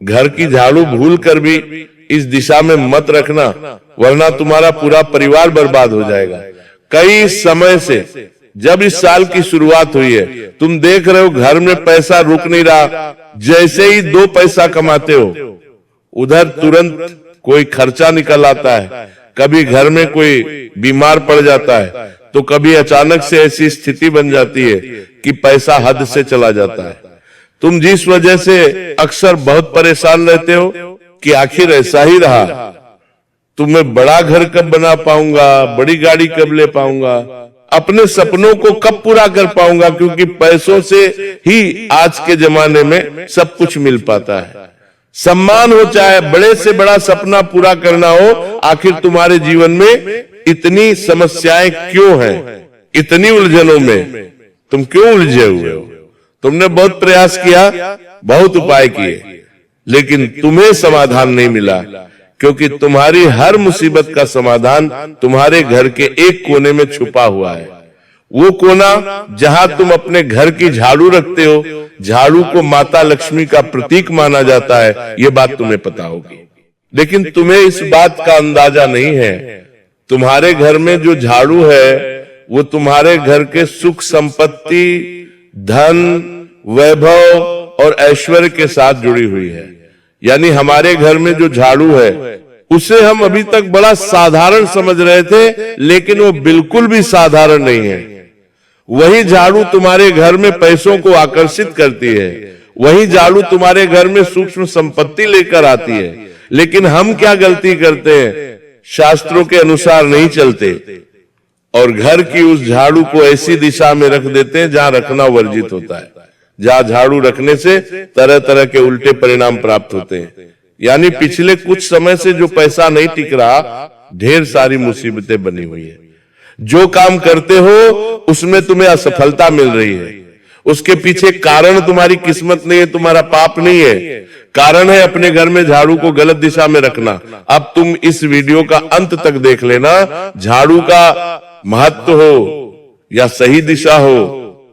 घर की झाड़ू भूल कर भी इस दिशा में मत रखना, वरना तुम्हारा पूरा परिवार बर्बाद हो जाएगा। कई समय से जब इस साल की शुरुआत हुई है, तुम देख रहे हो घर में पैसा रुक नहीं रहा। जैसे ही 2 पैसा कमाते हो, उधर तुरंत कोई खर्चा निकल आता है। कभी घर में कोई बीमार पड़ जाता है, तो कभी अचानक से ऐसी स्थिति बन जाती है कि पैसा हद से चला जाता है। तुम जिस वजह से अक्सर बहुत परेशान रहते हो कि आखिर ऐसा ही रहा, तुम्हें बड़ा घर कब बना पाऊंगा, बड़ी गाड़ी कब ले पाऊंगा, अपने सपनों को कब पूरा कर पाऊंगा, क्योंकि पैसों से ही आज के जमाने में सब कुछ मिल पाता है। सम्मान हो चाहे बड़े से बड़ा सपना पूरा करना हो, आखिर तुम्हारे जीवन में इतनी समस्याएं क्यों हैं? इतनी उलझनों में तुम क्यों उलझे हुए हो? तुमने बहुत प्रयास किया, बहुत उपाय किए, लेकिन तुम्हें समाधान नहीं मिला, क्योंकि तुम्हारी हर मुसीबत का समाधान तुम्हारे घर के एक कोने में छुपा हुआ है। वो कोना जहां तुम अपने घर की झाड़ू रखते हो। झाड़ू को माता लक्ष्मी का प्रतीक माना जाता है, ये बात तुम्हें पता होगी, लेकिन तुम्हें इस बात का अंदाजा नहीं है। तुम्हारे घर में जो झाड़ू है, वो तुम्हारे घर के सुख संपत्ति, धन, वैभव और ऐश्वर्य के साथ जुड़ी हुई है। यानी हमारे घर में जो झाड़ू है, उसे हम अभी तक बड़ा साधारण समझ रहे थे, लेकिन वो बिल्कुल भी साधारण नहीं है। वही झाड़ू तुम्हारे घर में पैसों को आकर्षित करती है, वही झाड़ू तुम्हारे घर में सूक्ष्म संपत्ति लेकर आती है। लेकिन हम क्या गलती करते हैं? शास्त्रों के अनुसार नहीं चलते और घर की उस झाड़ू को ऐसी दिशा में रख देते हैं जहां रखना वर्जित होता है, जहां झाड़ू रखने से तरह तरह के उल्टे परिणाम प्राप्त होते हैं। यानी पिछले कुछ समय से जो पैसा नहीं टिक रहा, ढेर सारी मुसीबतें बनी हुई है। जो काम करते हो उसमें तुम्हें असफलता मिल रही है, उसके पीछे कारण तुम्हारी किस्मत नहीं है, तुम्हारा पाप नहीं है। कारण है अपने घर में झाड़ू को गलत दिशा में रखना। अब तुम इस वीडियो का अंत तक देख लेना। झाड़ू का महत्व हो या सही दिशा हो,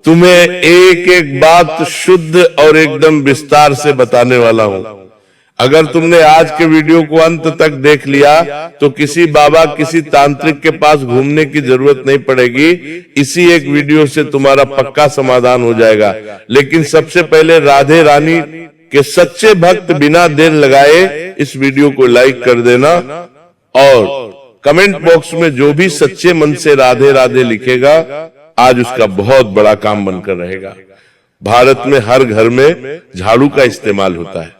तुम्हें एक एक बात शुद्ध और एकदम विस्तार से बताने वाला हूं। अगर तुमने आज के वीडियो को अंत तक देख लिया, तो किसी बाबा, किसी तांत्रिक के पास घूमने की जरूरत नहीं पड़ेगी। इसी एक वीडियो से तुम्हारा पक्का समाधान हो जाएगा। लेकिन सबसे पहले राधे रानी के सच्चे भक्त बिना देर लगाए इस वीडियो को लाइक कर देना, और कमेंट बॉक्स में जो भी सच्चे मन से राधे राधे लिखेगा, आज उसका बहुत बड़ा काम बनकर रहेगा। भारत में हर घर में झाड़ू का इस्तेमाल होता है।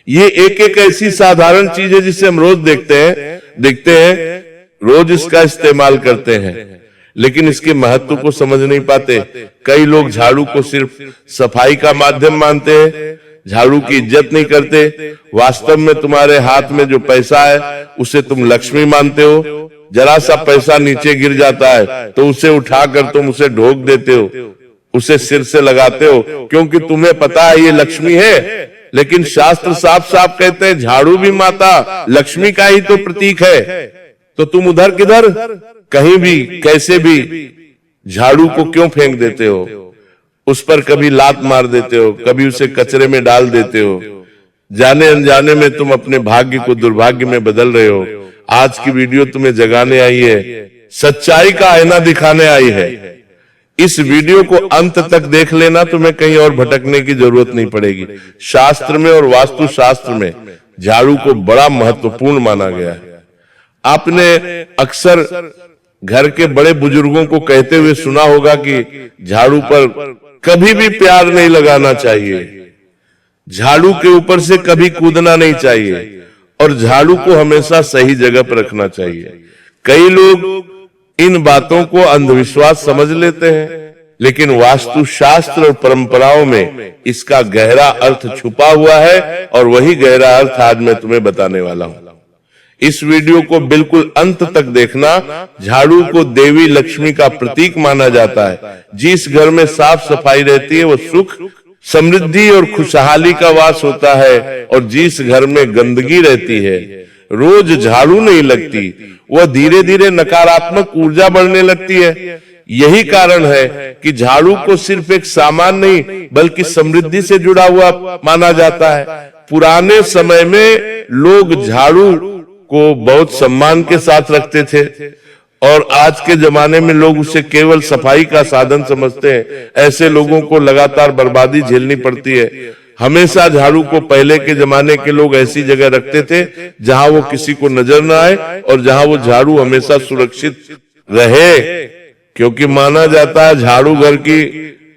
ये एक एक ऐसी साधारण चीज है जिसे हम रोज देखते हैं, रोज इसका इस्तेमाल करते हैं, लेकिन इसके महत्व को समझ नहीं पाते। कई लोग झाड़ू को सिर्फ सफाई का माध्यम मानते हैं, झाड़ू की इज्जत नहीं करते। वास्तव में तुम्हारे हाथ में जो पैसा है, उसे तुम लक्ष्मी मानते हो। जरा सा पैसा नीचे गिर जाता है तो उसे उठाकर तुम उसे ढोक देते हो, उसे सिर से लगाते हो, क्योंकि तुम्हें पता है ये लक्ष्मी है। लेकिन शास्त्र साफ साफ कहते हैं झाड़ू भी माता लक्ष्मी का ही तो प्रतीक है। तो तुम उधर किधर, कहीं भी, कैसे भी झाड़ू को क्यों फेंक देते हो? उस पर कभी लात मार देते हो, कभी उसे कचरे में डाल देते हो। जाने अनजाने में तुम अपने भाग्य को दुर्भाग्य में बदल रहे हो। आज की वीडियो तुम्हें जगाने आई है, सच्चाई का आईना दिखाने आई है। इस वीडियो को अंत तक देख लेना, तुम्हें कहीं और भटकने की जरूरत नहीं पड़ेगी। शास्त्र में और वास्तु शास्त्र में झाड़ू को बड़ा महत्वपूर्ण माना गया है। आपने अक्सर घर के बड़े बुजुर्गों को कहते हुए सुना होगा कि झाड़ू पर कभी भी प्यार नहीं लगाना चाहिए, झाड़ू के ऊपर से कभी कूदना नहीं चाहिए, और झाड़ू को हमेशा सही जगह पर रखना चाहिए। कई लोग इन बातों को अंधविश्वास समझ लेते हैं, लेकिन वास्तु शास्त्र और परंपराओं में इसका गहरा अर्थ छुपा हुआ है, और वही गहरा अर्थ आज मैं तुम्हें बताने वाला हूं। इस वीडियो को बिल्कुल अंत तक देखना। झाड़ू को देवी लक्ष्मी का प्रतीक माना जाता है। जिस घर में साफ सफाई रहती है, वो सुख, समृद्धि और खुशहाली का वास होता है, और जिस घर में गंदगी रहती है, रोज झाड़ू नहीं लगती, वह धीरे धीरे नकारात्मक ऊर्जा बढ़ने लगती है। यही कारण है कि झाड़ू को सिर्फ एक सामान नहीं बल्कि समृद्धि से जुड़ा हुआ माना जाता है। पुराने समय में लोग झाड़ू को बहुत सम्मान के साथ रखते थे और आज के जमाने में लोग उसे केवल सफाई का साधन समझते हैं। ऐसे लोगों को लगातार बर्बादी झेलनी पड़ती है। हमेशा झाड़ू को पहले के जमाने के लोग ऐसी जगह रखते थे जहां वो किसी को नजर न आए और जहां वो झाड़ू हमेशा सुरक्षित रहे, क्योंकि माना जाता है झाड़ू घर की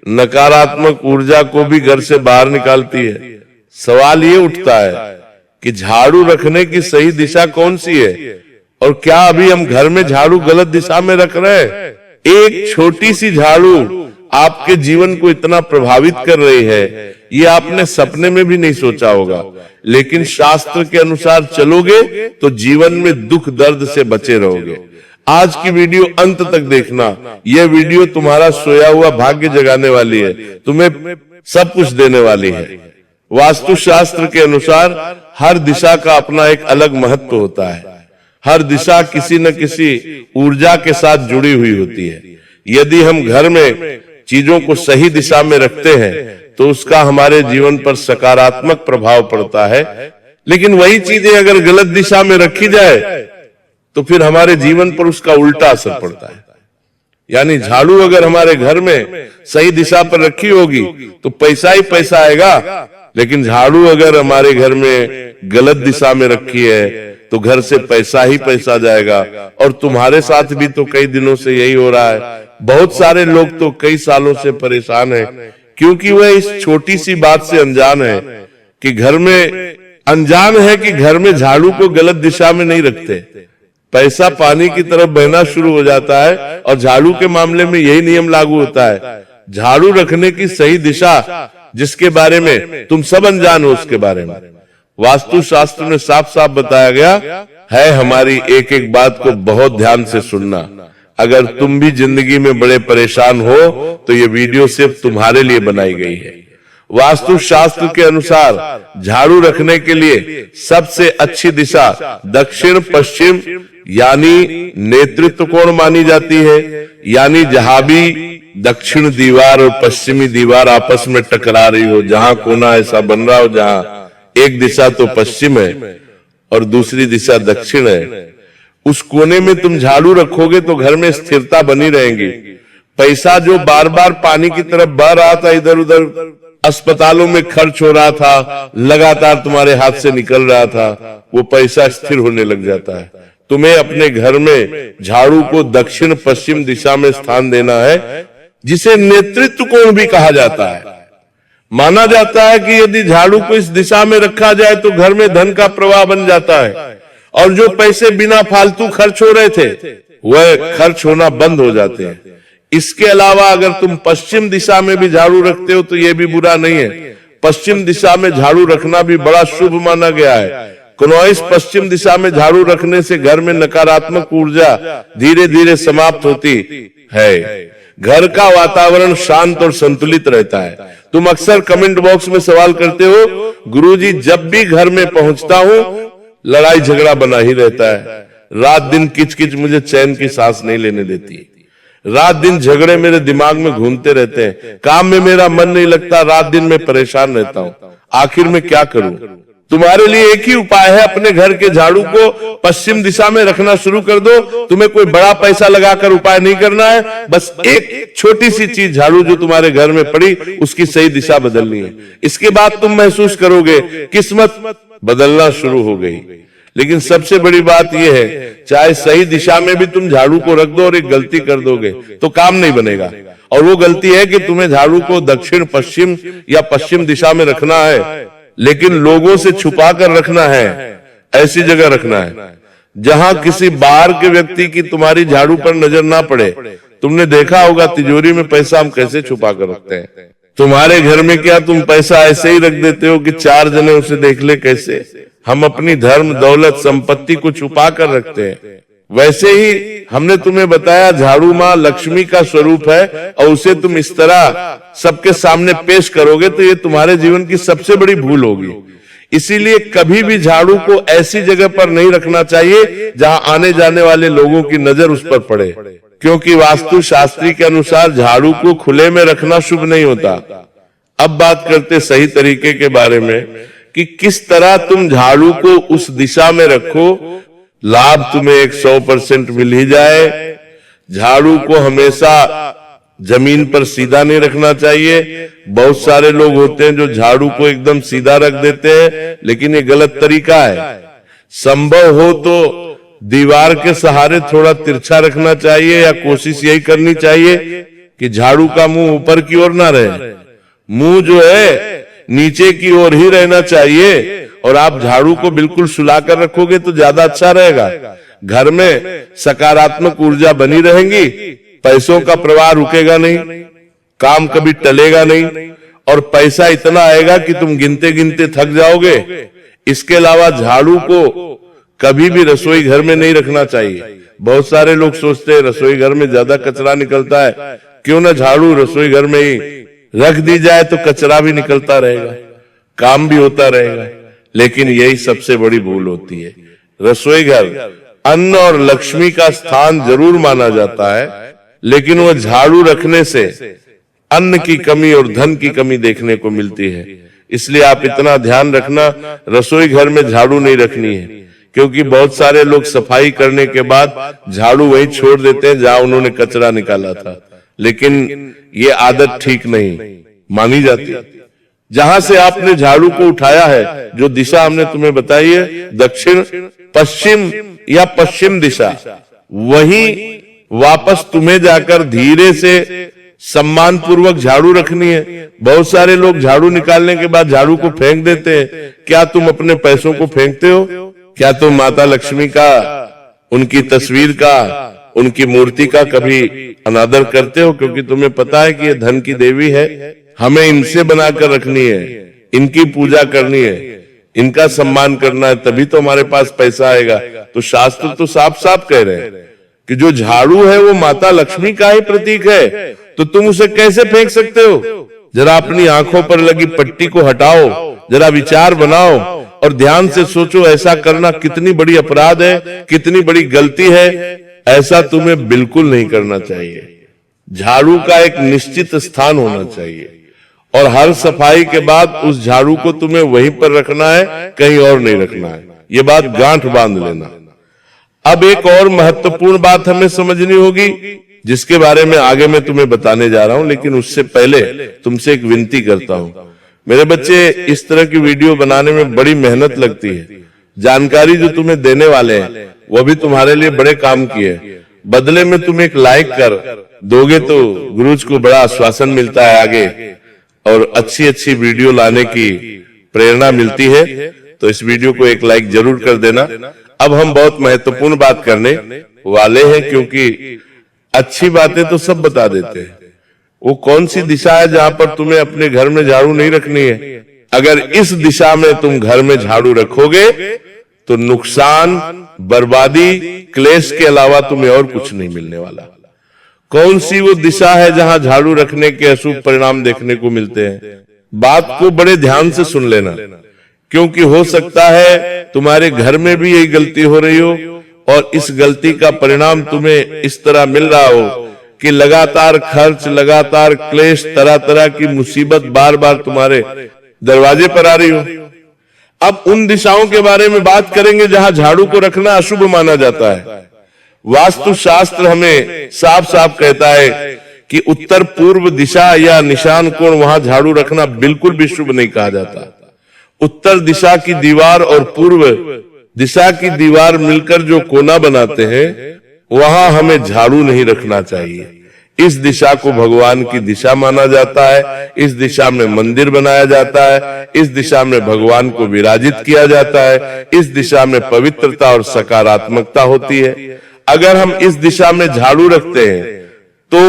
नकारात्मक ऊर्जा को भी घर से बाहर निकालती है। सवाल ये उठता है कि झाड़ू रखने की सही दिशा कौन सी है और क्या अभी हम घर में झाड़ू गलत दिशा में रख रहे हैं? एक छोटी सी झाड़ू आपके जीवन को इतना प्रभावित कर रही है, ये आपने सपने में भी नहीं सोचा होगा। लेकिन शास्त्र के अनुसार चलोगे तो जीवन में दुख दर्द से बचे रहोगे। आज की वीडियो अंत तक देखना। यह वीडियो तुम्हारा सोया हुआ भाग्य जगाने वाली है, तुम्हें सब कुछ देने वाली है। वास्तुशास्त्र के अनुसार हर दिशा का अपना एक अलग महत्व होता है। हर दिशा किसी न किसी ऊर्जा के साथ जुड़ी हुई होती है। यदि हम घर में चीजों को सही दिशा में रखते हैं तो उसका हमारे जीवन पर सकारात्मक प्रभाव पड़ता है। लेकिन वही चीजें अगर गलत दिशा में रखी जाए तो फिर हमारे जीवन पर उसका उल्टा असर पड़ता है। यानी झाड़ू अगर हमारे घर में सही दिशा पर रखी होगी तो पैसा ही पैसा आएगा, लेकिन झाड़ू अगर हमारे घर में गलत दिशा में रखी है तो घर से पैसा ही पैसा जाएगा। और तुम्हारे साथ भी तो कई दिनों से यही हो रहा है। बहुत सारे लोग तो कई सालों से परेशान हैं क्योंकि वह इस छोटी सी बात से अनजान है कि घर में झाड़ू को गलत दिशा में नहीं रखते। पैसा पानी की तरफ बहना शुरू हो जाता है और झाड़ू के मामले में यही नियम लागू होता है। झाड़ू रखने की सही दिशा जिसके बारे में तुम सब अनजान हो, उसके बारे में वास्तु शास्त्र में साफ साफ बताया गया है। हमारी एक एक बात को बहुत ध्यान से सुनना। अगर तुम भी जिंदगी में बड़े परेशान हो तो ये वीडियो सिर्फ तुम्हारे लिए बनाई गई है। वास्तु शास्त्र के अनुसार झाड़ू रखने के लिए सबसे अच्छी दिशा दक्षिण पश्चिम यानी नेतृत्व कोण मानी जाती है। यानी जहां भी दक्षिण दीवार और पश्चिमी दीवार आपस में टकरा रही हो, जहां कोना ऐसा बन रहा हो जहां एक दिशा तो पश्चिम है और दूसरी दिशा दक्षिण है, उस कोने में तुम झाड़ू रखोगे तो घर में स्थिरता बनी रहेगी। पैसा जो बार बार पानी की तरफ बह रहा था, इधर उधर अस्पतालों में खर्च हो रहा था, लगातार तुम्हारे हाथ से निकल रहा था, वो पैसा स्थिर होने लग जाता है। तुम्हें अपने घर में झाड़ू को दक्षिण पश्चिम दिशा में स्थान देना है, जिसे नेतृत्व कोण भी कहा जाता है। माना जाता है कि यदि झाड़ू को इस दिशा में रखा जाए तो घर में धन का प्रवाह बन जाता है और जो पैसे बिना फालतू खर्च हो रहे थे वह खर्च होना बंद हो जाते हैं। इसके अलावा अगर तुम पश्चिम दिशा में भी झाड़ू रखते हो तो यह भी बुरा नहीं है। पश्चिम दिशा में झाड़ू रखना भी बड़ा शुभ माना गया है। क्योंकि इस पश्चिम दिशा में झाड़ू रखने से घर में नकारात्मक ऊर्जा धीरे धीरे समाप्त होती है। घर का वातावरण शांत और संतुलित रहता है। तुम अक्सर कमेंट बॉक्स में सवाल करते हो, गुरुजी जब भी घर में पहुंचता हूं लड़ाई झगड़ा बना ही रहता है, रात दिन किचकिच मुझे चैन की सांस नहीं लेने देती, रात दिन झगड़े मेरे दिमाग में घूमते रहते हैं, काम में मेरा मन नहीं लगता, रात दिन मैं परेशान रहता हूं, आखिर में क्या करूं? तुम्हारे लिए एक ही उपाय है, अपने घर के झाड़ू को पश्चिम दिशा में रखना शुरू कर दो। तुम्हें कोई बड़ा पैसा लगाकर उपाय नहीं करना है, बस एक छोटी सी चीज झाड़ू जो तुम्हारे घर में पड़ी उसकी सही दिशा बदलनी है। इसके बाद तुम महसूस करोगे किस्मत बदलना शुरू हो गई। लेकिन सबसे बड़ी बात यह है, चाहे सही दिशा में भी तुम झाड़ू को रख दो और एक गलती कर दोगे तो काम नहीं बनेगा। और वो गलती है कि तुम्हें झाड़ू को दक्षिण पश्चिम या पश्चिम दिशा में रखना है, लेकिन लोगों से छुपा कर रखना है। ऐसी जगह रखना है जहां किसी बाहर के व्यक्ति की तुम्हारी झाड़ू पर नजर ना पड़े। तुमने देखा होगा तिजोरी में पैसा हम कैसे छुपा कर रखते हैं। तुम्हारे घर में क्या तुम पैसा ऐसे ही रख देते हो कि चार जने उसे देख ले? कैसे हम अपनी धर्म दौलत संपत्ति को छुपा कर रखते हैं, वैसे ही हमने तुम्हें बताया झाड़ू माँ लक्ष्मी का स्वरूप है और उसे तुम इस तरह सबके सामने पेश करोगे तो ये तुम्हारे जीवन की सबसे बड़ी भूल होगी। इसीलिए कभी भी झाड़ू को ऐसी जगह पर नहीं रखना चाहिए जहां आने जाने वाले लोगों की नजर उस पर पड़े। क्योंकि वास्तु शास्त्री के अनुसार झाड़ू को खुले में रखना शुभ नहीं होता। अब बात करते सही तरीके के बारे में कि किस तरह तुम झाड़ू को उस दिशा में रखो, लाभ तुम्हें 100% मिल ही जाए। झाड़ू को हमेशा जमीन पर सीधा नहीं रखना चाहिए। बहुत सारे लोग होते हैं जो झाड़ू को एकदम सीधा रख देते हैं, लेकिन ये गलत तरीका है। संभव हो तो दीवार के सहारे थोड़ा तिरछा रखना चाहिए, या कोशिश यही करनी चाहिए कि झाड़ू का मुंह ऊपर की ओर ना रहे, मुंह जो है नीचे की ओर ही रहना चाहिए। और आप झाड़ू को बिल्कुल सुलाकर रखोगे तो ज्यादा अच्छा रहेगा। घर में सकारात्मक ऊर्जा बनी रहेगी, पैसों का प्रवाह रुकेगा नहीं, काम कभी टलेगा नहीं, और पैसा इतना आएगा कि तुम गिनते गिनते थक जाओगे। इसके अलावा झाड़ू को कभी भी रसोई घर में नहीं रखना चाहिए। बहुत सारे लोग सोचते हैं रसोई घर में ज्यादा कचरा निकलता है, क्यों ना झाड़ू रसोई घर में ही रख दी जाए तो कचरा भी निकलता रहेगा, काम भी होता रहेगा। लेकिन यही सबसे बड़ी भूल होती है। रसोई घर अन्न और लक्ष्मी का स्थान जरूर माना जाता है, लेकिन वह झाड़ू रखने से अन्न की कमी और धन की कमी देखने को मिलती है। इसलिए आप इतना ध्यान रखना, रसोई घर में झाड़ू नहीं रखनी है, क्योंकि बहुत सारे लोग सफाई करने के बाद झाड़ू वहीं छोड़ देते हैं जहां उन्होंने कचरा निकाला था। लेकिन ये आदत ठीक नहीं मानी जाती। जहां से आपने झाड़ू को उठाया है, जो दिशा हमने तुम्हें बताई है, दक्षिण, पश्चिम या पश्चिम दिशा, वहीं वापस तुम्हें जाकर धीरे से सम्मान पूर्वक झाड़ू रखनी है। बहुत सारे लोग झाड़ू निकालने के बाद झाड़ू को फेंक देते हैं। क्या तुम अपने पैसों को फेंकते हो? क्या तुम माता लक्ष्मी का, उनकी तस्वीर का, उनकी मूर्ति का कभी अनादर करते हो? क्योंकि तुम्हें पता है कि ये धन की देवी है, हमें इनसे बनाकर रखनी है, इनकी पूजा करनी है, इनका सम्मान करना है, तभी तो हमारे पास पैसा आएगा। तो शास्त्र तो साफ साफ कह रहे हैं कि जो झाड़ू है वो माता लक्ष्मी का ही प्रतीक है, तो तुम उसे कैसे फेंक सकते हो? जरा अपनी आंखों पर लगी पट्टी को हटाओ, जरा विचार बनाओ और ध्यान से सोचो, ऐसा करना कितनी बड़ी अपराध है, कितनी बड़ी गलती है। ऐसा तुम्हें बिल्कुल नहीं करना चाहिए। झाड़ू का एक निश्चित स्थान होना चाहिए और हर सफाई के बाद उस झाड़ू को तुम्हें वहीं पर रखना है, कहीं और नहीं रखना है। ये बात गांठ बांध लेना। अब एक और महत्वपूर्ण बात हमें समझनी होगी, जिसके बारे में आगे मैं तुम्हें बताने जा रहा हूं, लेकिन उससे पहले तुमसे एक विनती करता हूं। मेरे बच्चे, इस तरह की वीडियो बनाने में बड़ी मेहनत लगती है। जानकारी जो तुम्हें देने वाले हैं वो भी तुम्हारे लिए बड़े काम की है। बदले में तुम एक लाइक कर दोगे तो गुरुज को बड़ा आश्वासन मिलता है आगे, और अच्छी अच्छी वीडियो लाने की प्रेरणा मिलती है। तो इस वीडियो को एक लाइक जरूर कर देना। अब हम बहुत महत्वपूर्ण बात करने वाले हैं, क्योंकि अच्छी बातें तो सब बता देते हैं। वो कौन सी दिशा है जहां पर तुम्हें अपने घर में झाड़ू नहीं रखनी है? अगर इस दिशा में तुम घर में झाड़ू रखोगे तो नुकसान, बर्बादी, क्लेश के अलावा तुम्हें और कुछ नहीं मिलने वाला। कौन सी वो दिशा है जहां झाड़ू रखने के अशुभ परिणाम देखने को मिलते हैं? बात को बड़े ध्यान से सुन लेना, क्योंकि हो सकता है तुम्हारे घर में भी यही गलती हो रही हो और इस गलती का परिणाम तुम्हें इस तरह मिल रहा हो कि लगातार खर्च, लगातार क्लेश, तरह तरह की मुसीबत बार बार तुम्हारे दरवाजे पर आ रही हो। अब उन दिशाओं के बारे में बात करेंगे जहां झाड़ू को रखना अशुभ माना जाता है। वास्तु शास्त्र हमें साफ साफ कहता है कि उत्तर पूर्व दिशा या निशान कोण, वहां झाड़ू रखना बिल्कुल भी शुभ नहीं कहा जाता। उत्तर दिशा की दीवार और पूर्व दिशा की दीवार मिलकर जो कोना बनाते हैं, वहां हमें झाड़ू नहीं रखना चाहिए। इस दिशा को भगवान की दिशा माना जाता है, इस दिशा में मंदिर बनाया जाता है, इस दिशा में भगवान को विराजित किया जाता है, इस दिशा में पवित्रता और सकारात्मकता होती है। अगर हम इस दिशा में झाड़ू रखते हैं तो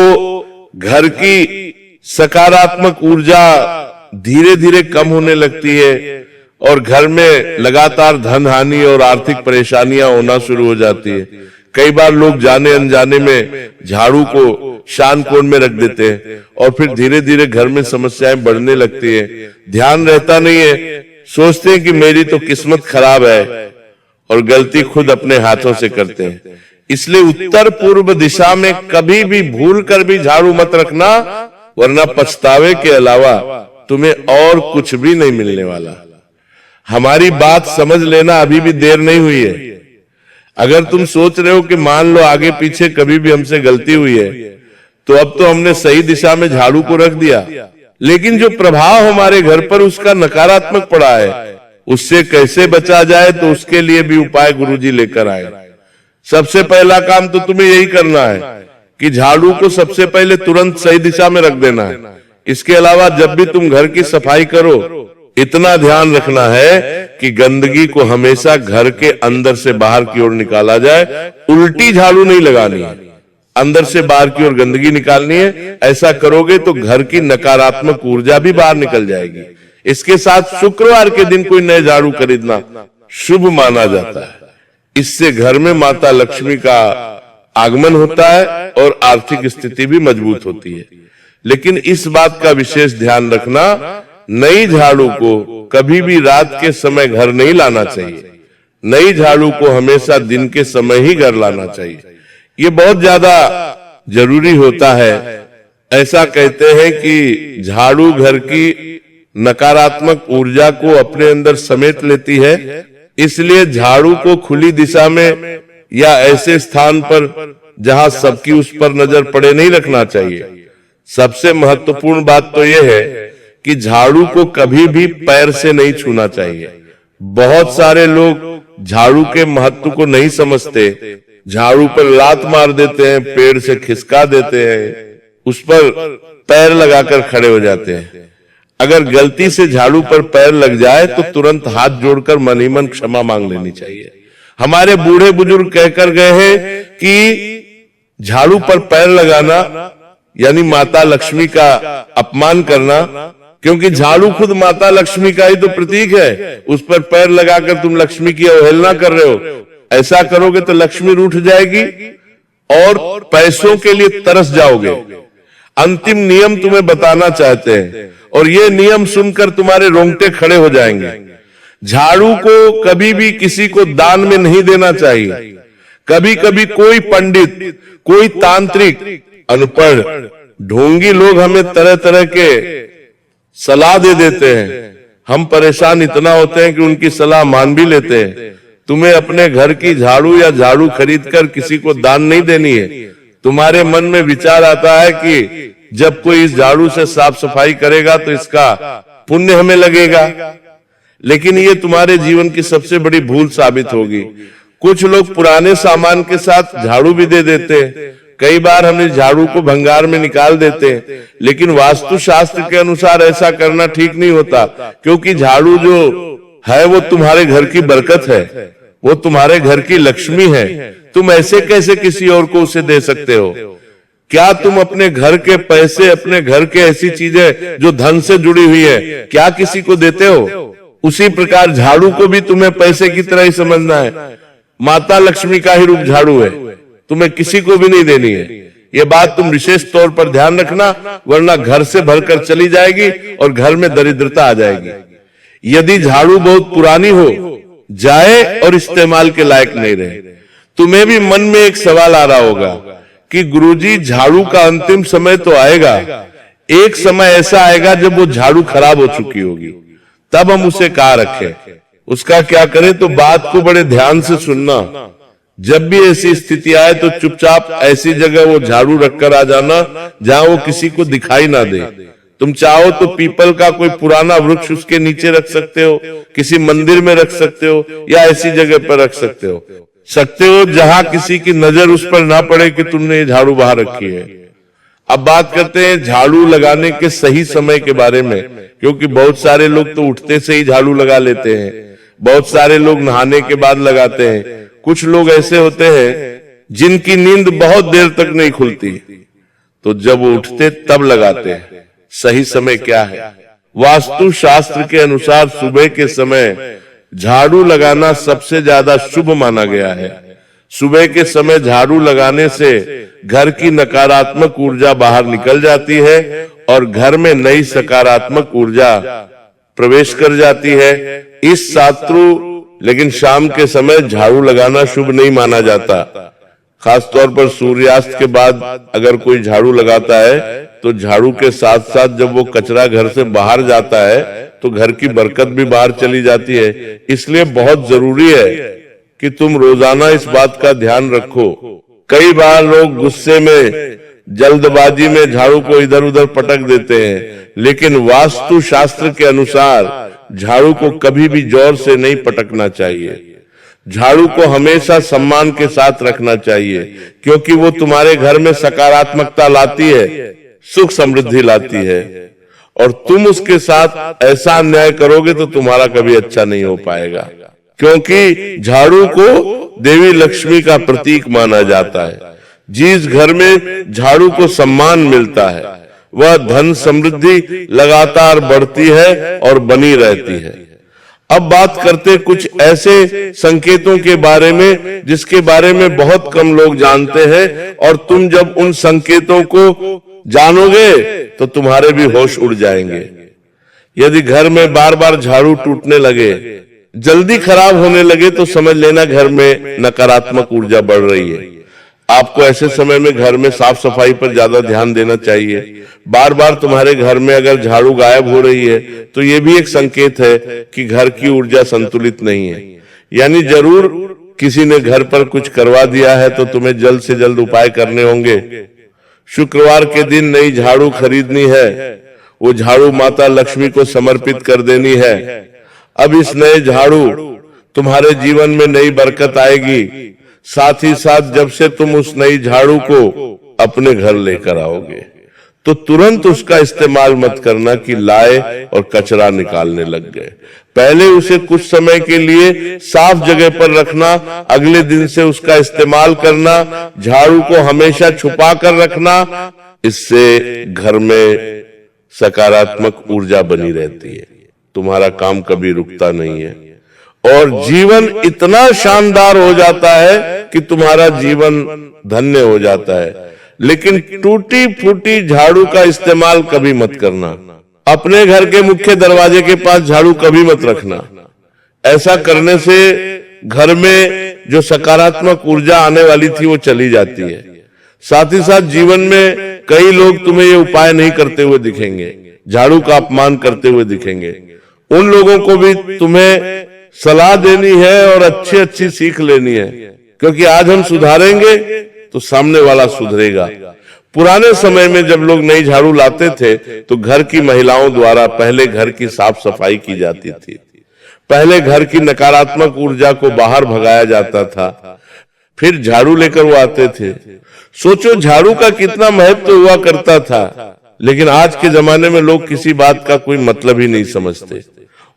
घर की सकारात्मक ऊर्जा धीरे धीरे कम होने लगती है और घर में लगातार धन हानि और आर्थिक परेशानियां होना शुरू हो जाती है। कई बार लोग जाने अनजाने में झाड़ू को शान कोण में रख देते हैं और फिर धीरे धीरे घर में समस्याएं बढ़ने लगती है। ध्यान रहता नहीं है, सोचते हैं कि मेरी तो किस्मत खराब है और गलती खुद अपने हाथों से करते हैं। इसलिए उत्तर पूर्व दिशा में कभी भी भूल कर भी झाड़ू मत रखना, वरना पछतावे के अलावा तुम्हें और कुछ भी नहीं मिलने वाला। हमारी बात समझ लेना, अभी भी देर नहीं हुई है। अगर तुम सोच रहे हो कि मान लो आगे पीछे कभी भी हमसे गलती हुई है, तो अब तो हमने सही दिशा में झाड़ू को रख दिया, लेकिन जो प्रभाव हमारे घर पर उसका नकारात्मक पड़ा है, उससे कैसे बचा जाए, तो उसके लिए भी उपाय गुरुजी लेकर आए। सबसे पहला काम तो तुम्हें यही करना है कि झाड़ू को सबसे पहले तुरंत सही दिशा में रख देना है। इसके अलावा जब भी तुम घर की सफाई करो, इतना ध्यान रखना है कि गंदगी को हमेशा घर के अंदर से बाहर की ओर निकाला जाए। उल्टी झाड़ू नहीं लगानी है, अंदर से बाहर की ओर गंदगी निकालनी है। ऐसा करोगे तो घर की नकारात्मक ऊर्जा भी बाहर निकल जाएगी। इसके साथ शुक्रवार के दिन कोई नए झाड़ू खरीदना शुभ माना जाता है। इससे घर में माता लक्ष्मी का आगमन होता है और आर्थिक स्थिति भी मजबूत होती है। लेकिन इस बात का विशेष ध्यान रखना, नई झाड़ू को कभी भी रात के समय घर नहीं लाना चाहिए। नई झाड़ू को हमेशा दिन के समय ही घर लाना चाहिए। ये बहुत ज्यादा जरूरी होता है। ऐसा कहते हैं कि झाड़ू घर की नकारात्मक ऊर्जा को अपने अंदर समेट लेती है, इसलिए झाड़ू को खुली दिशा में या ऐसे स्थान पर जहां सबकी उस पर नजर पड़े नहीं रखना चाहिए। सबसे महत्वपूर्ण बात तो यह है कि झाड़ू को कभी भी पैर से नहीं छूना चाहिए। बहुत सारे लोग झाड़ू के महत्व को नहीं समझते, झाड़ू पर लात मार देते हैं, पेड़ से खिसका देते हैं, उस पर पैर लगाकर खड़े हो जाते हैं। अगर गलती से झाड़ू पर पैर लग जाए तो तुरंत हाथ जोड़कर मन ही मन क्षमा मांग लेनी चाहिए। हमारे बूढ़े बुजुर्ग कहकर गए हैं कि झाड़ू पर पैर लगाना यानी माता लक्ष्मी का अपमान करना, क्योंकि झाड़ू खुद माता लक्ष्मी का ही तो प्रतीक है। उस पर पैर लगाकर तुम लक्ष्मी की अवहेलना कर रहे हो। ऐसा करोगे तो लक्ष्मी रूठ जाएगी और पैसों के लिए तरस जाओगे। अंतिम नियम तुम्हें बताना चाहते हैं और ये नियम सुनकर तुम्हारे रोंगटे खड़े हो जाएंगे। झाड़ू को कभी भी किसी को दान में नहीं देना चाहिए। कभी कभी कोई पंडित, कोई तांत्रिक, अनपढ़, ढोंगी लोग हमें तरह तरह के सलाह दे देते हैं। हम परेशान इतना होते हैं कि उनकी सलाह मान भी लेते हैं। तुम्हें अपने घर की झाड़ू या झाड़ू खरीदकर किसी को दान नहीं देनी है। तुम्हारे मन में विचार आता है कि जब कोई इस झाड़ू से साफ सफाई करेगा तो इसका पुण्य हमें लगेगा, लेकिन ये तुम्हारे जीवन की सबसे बड़ी भूल साबित होगी। कुछ लोग पुराने सामान के साथ झाड़ू भी दे देते हैं। कई बार हम इस झाड़ू को भंगार में निकाल देते हैं, लेकिन वास्तु शास्त्र के अनुसार ऐसा करना ठीक नहीं होता, क्योंकि झाड़ू जो है वो तुम्हारे घर की बरकत है, वो तुम्हारे घर की लक्ष्मी है। तुम ऐसे कैसे किसी और को उसे दे सकते हो? क्या तुम अपने घर के पैसे, अपने घर के ऐसी चीजें जो धन से जुड़ी हुई है, क्या किसी को देते हो? उसी प्रकार झाड़ू को भी तुम्हें पैसे की तरह ही समझना है। माता लक्ष्मी का ही रूप झाड़ू है, तुम्हें किसी को भी नहीं देनी है। ये बात तुम विशेष तौर पर ध्यान रखना, वरना घर से भरकर चली जाएगी और घर में दरिद्रता आ जाएगी। यदि झाड़ू बहुत पुरानी हो जाए और इस्तेमाल के लायक नहीं रहे, तुम्हें भी मन में एक सवाल आ रहा होगा कि गुरुजी झाड़ू का अंतिम समय तो आएगा, एक समय ऐसा आएगा जब वो झाड़ू खराब हो चुकी होगी, तब हम उसे कहाँ रखें, उसका क्या करें? तो बात को बड़े ध्यान से सुनना। जब भी ऐसी स्थिति आए तो चुपचाप ऐसी जगह वो झाड़ू रखकर आ जाना जहां वो किसी को दिखाई ना दे। तुम चाहो तो पीपल का कोई पुराना वृक्ष उसके नीचे रख सकते हो, किसी मंदिर में रख सकते हो, या ऐसी जगह पर रख सकते हो जहां किसी की नजर उस पर ना पड़े कि तुमने ये झाड़ू बाहर रखी है। अब बात करते हैं झाड़ू लगाने के सही समय के बारे में, क्योंकि बहुत सारे लोग तो उठते से ही झाड़ू लगा लेते हैं, बहुत सारे लोग नहाने के बाद लगाते हैं, कुछ लोग ऐसे होते हैं जिनकी नींद बहुत देर तक नहीं खुलती, तो जब वो उठते तब लगाते हैं। सही समय क्या है? वास्तु शास्त्र के अनुसार सुबह के समय झाड़ू लगाना सबसे ज्यादा शुभ माना गया है। सुबह के समय झाड़ू लगाने से घर की नकारात्मक ऊर्जा बाहर निकल जाती है और घर में नई सकारात्मक ऊर्जा प्रवेश कर जाती है। इस शास्त्र लेकिन शाम के समय झाड़ू लगाना शुभ नहीं माना जाता। खासतौर पर सूर्यास्त के बाद अगर कोई झाड़ू लगाता है तो झाड़ू के साथ साथ जब वो कचरा घर से बाहर जाता है तो घर की बरकत भी बाहर चली जाती है। इसलिए बहुत जरूरी है कि तुम रोजाना इस बात का ध्यान रखो। कई बार लोग गुस्से में, जल्दबाजी में झाड़ू को इधर उधर पटक देते हैं, लेकिन वास्तु शास्त्र के अनुसार झाड़ू को कभी भी जोर से नहीं पटकना चाहिए। झाड़ू को हमेशा सम्मान के साथ रखना चाहिए, क्योंकि वो तुम्हारे घर में सकारात्मकता लाती है, सुख समृद्धि लाती है। और तुम उसके साथ ऐसा अन्याय करोगे तो तुम्हारा कभी अच्छा नहीं हो पाएगा, क्योंकि झाड़ू को देवी लक्ष्मी का प्रतीक माना जाता है। जिस घर में झाड़ू को सम्मान मिलता है वह धन समृद्धि लगातार बढ़ती है और बनी रहती है। अब बात करते कुछ ऐसे संकेतों के बारे में जिसके बारे में बहुत कम लोग जानते हैं, और तुम जब उन संकेतों को जानोगे तो तुम्हारे भी होश उड़ जाएंगे। यदि घर में बार बार झाड़ू टूटने लगे, जल्दी खराब होने लगे, तो समझ लेना घर में नकारात्मक ऊर्जा बढ़ रही है। आपको ऐसे समय में घर में साफ सफाई पर ज्यादा ध्यान देना चाहिए। बार बार तुम्हारे घर में अगर झाड़ू गायब हो रही है तो ये भी एक संकेत है कि घर की ऊर्जा संतुलित नहीं है। यानी जरूर किसी ने घर पर कुछ करवा दिया है, तो तुम्हें जल्द से जल्द उपाय करने होंगे। शुक्रवार के दिन नई झाड़ू खरीदनी है, वो झाड़ू माता लक्ष्मी को समर्पित कर देनी है। अब इस नए झाड़ू तुम्हारे जीवन में नई बरकत आएगी। साथ ही साथ जब से तुम उस नई झाड़ू को अपने घर लेकर आओगे तो तुरंत उसका इस्तेमाल मत करना कि लाए और कचरा निकालने लग गए। पहले उसे कुछ समय के लिए साफ जगह पर रखना, अगले दिन से उसका इस्तेमाल करना। झाड़ू को हमेशा छुपा कर रखना, इससे घर में सकारात्मक ऊर्जा बनी रहती है। तुम्हारा काम कभी रुकता नहीं है और जीवन इतना शानदार हो जाता है कि तुम्हारा जीवन धन्य हो जाता है। लेकिन टूटी फूटी झाड़ू का इस्तेमाल कभी मत करना। अपने घर के मुख्य दरवाजे के पास झाड़ू कभी मत रखना। ऐसा करने से घर में जो सकारात्मक ऊर्जा आने वाली थी वो चली जाती है। साथ ही साथ जीवन में कई लोग तुम्हें ये उपाय नहीं करते हुए दिखेंगे, झाड़ू का अपमान करते हुए दिखेंगे। उन लोगों को भी तुम्हें सलाह देनी है और अच्छी अच्छी सीख लेनी है, क्योंकि आज हम सुधारेंगे तो सामने वाला सुधरेगा। पुराने समय में जब लोग नई झाड़ू लाते थे तो घर की महिलाओं द्वारा पहले घर की साफ सफाई की जाती थी। पहले घर की नकारात्मक ऊर्जा को बाहर भगाया जाता था, फिर झाड़ू लेकर वो आते थे। सोचो झाड़ू का कितना महत्व हुआ करता था। लेकिन आज के जमाने में लोग किसी बात का कोई मतलब ही नहीं समझते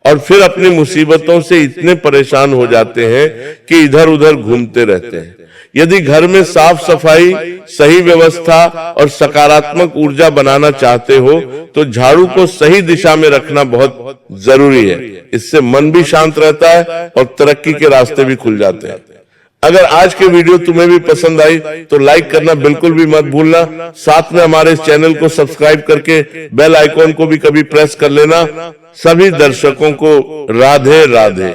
और फिर अपनी मुसीबतों से इतने परेशान हो जाते हैं कि इधर उधर घूमते रहते हैं। यदि घर में साफ सफाई, सही व्यवस्था और सकारात्मक ऊर्जा बनाना चाहते हो तो झाड़ू को सही दिशा में रखना बहुत जरूरी है। इससे मन भी शांत रहता है और तरक्की के रास्ते भी खुल जाते हैं। अगर आज के वीडियो तुम्हें भी पसंद आई तो लाइक करना बिल्कुल भी मत भूलना। साथ में हमारे इस चैनल को सब्सक्राइब करके बेल आइकॉन को भी कभी प्रेस कर लेना। सभी दर्शकों को राधे राधे।